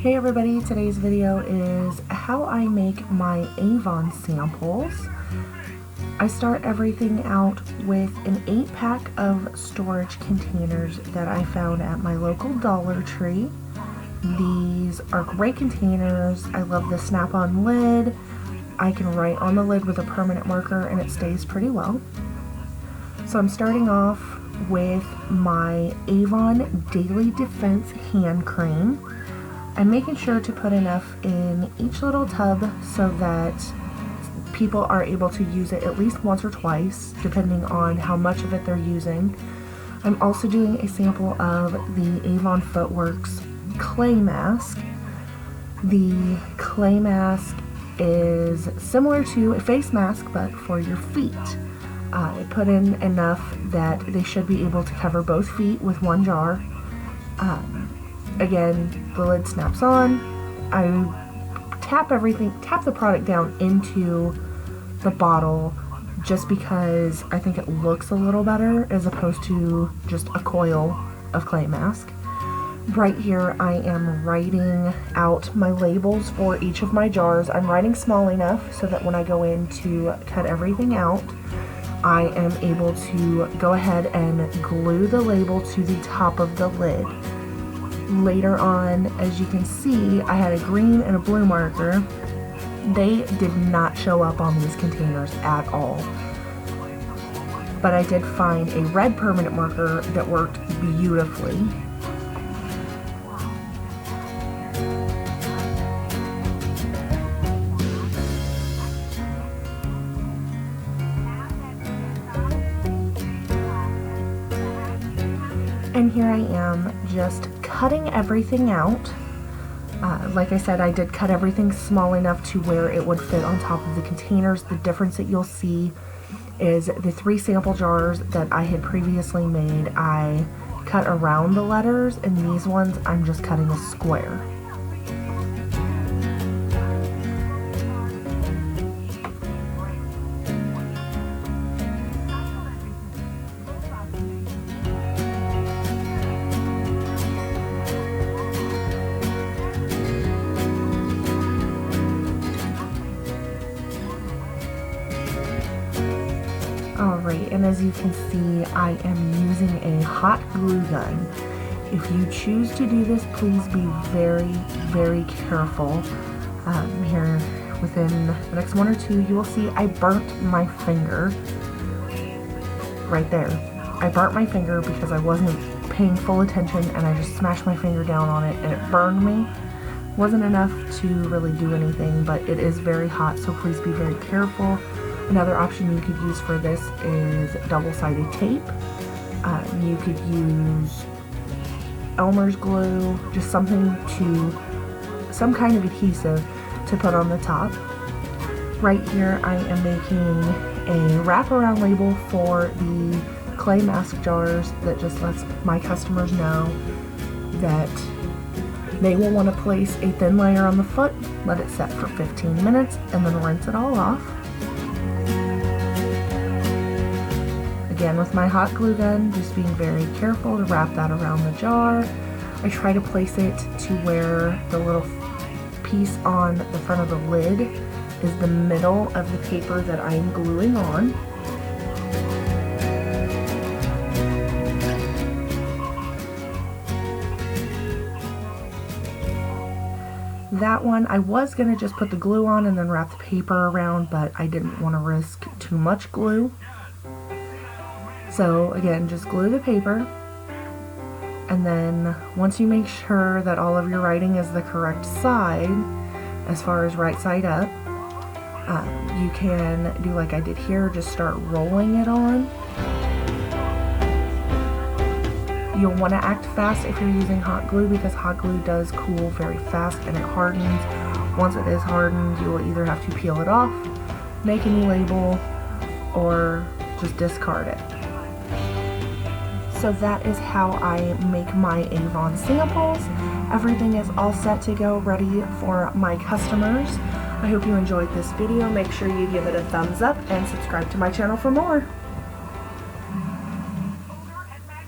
Hey everybody, today's video is how I make my Avon samples. I start everything out with an 8-pack of storage containers that I found at my local Dollar Tree. These are great containers. I love the snap-on lid. I can write on the lid with a permanent marker and it stays pretty well. So I'm starting off with my Avon Daily Defense hand cream. I'm making sure to put enough in each little tub so that people are able to use it at least once or twice, depending on how much of it they're using. I'm also doing a sample of the Avon Footworks clay mask. The clay mask is similar to a face mask, but for your feet. I put in enough that they should be able to cover both feet with one jar. Again, the lid snaps on. I tap the product down into the bottle just because I think it looks a little better as opposed to just a coil of clay mask. Right here I am writing out my labels for each of my jars. I'm writing small enough so that when I go in to cut everything out, I am able to go ahead and glue the label to the top of the lid. Later on, as you can see, I had a green and a blue marker. They did not show up on these containers at all. But I did find a red permanent marker that worked beautifully. And here I am just cutting everything out. Like I said, I did cut everything small enough to where it would fit on top of the containers. The difference that you'll see is the 3 sample jars that I had previously made, I cut around the letters, and these ones I'm just cutting a square. Alright, and as you can see, I am using a hot glue gun. If you choose to do this, please be very, very careful. Here, within the next 1 or 2, you will see I burnt my finger. Right there. I burnt my finger because I wasn't paying full attention and I just smashed my finger down on it and it burned me. Wasn't enough to really do anything, but it is very hot, so please be very careful. Another option you could use for this is double-sided tape. You could use Elmer's glue, just some kind of adhesive to put on the top. Right here I am making a wraparound label for the clay mask jars that just lets my customers know that they will want to place a thin layer on the foot, let it set for 15 minutes, and then rinse it all off. Again, with my hot glue gun, just being very careful to wrap that around the jar. I try to place it to where the little piece on the front of the lid is the middle of the paper that I'm gluing on. That one, I was going to just put the glue on and then wrap the paper around, but I didn't want to risk too much glue. So again, just glue the paper, and then once you make sure that all of your writing is the correct side, as far as right side up, you can do like I did here, just start rolling it on. You'll want to act fast if you're using hot glue because hot glue does cool very fast and it hardens. Once it is hardened, you will either have to peel it off, make a new label, or just discard it. So that is how I make my Avon samples. Everything is all set to go, ready for my customers. I hope you enjoyed this video. Make sure you give it a thumbs up and subscribe to my channel for more.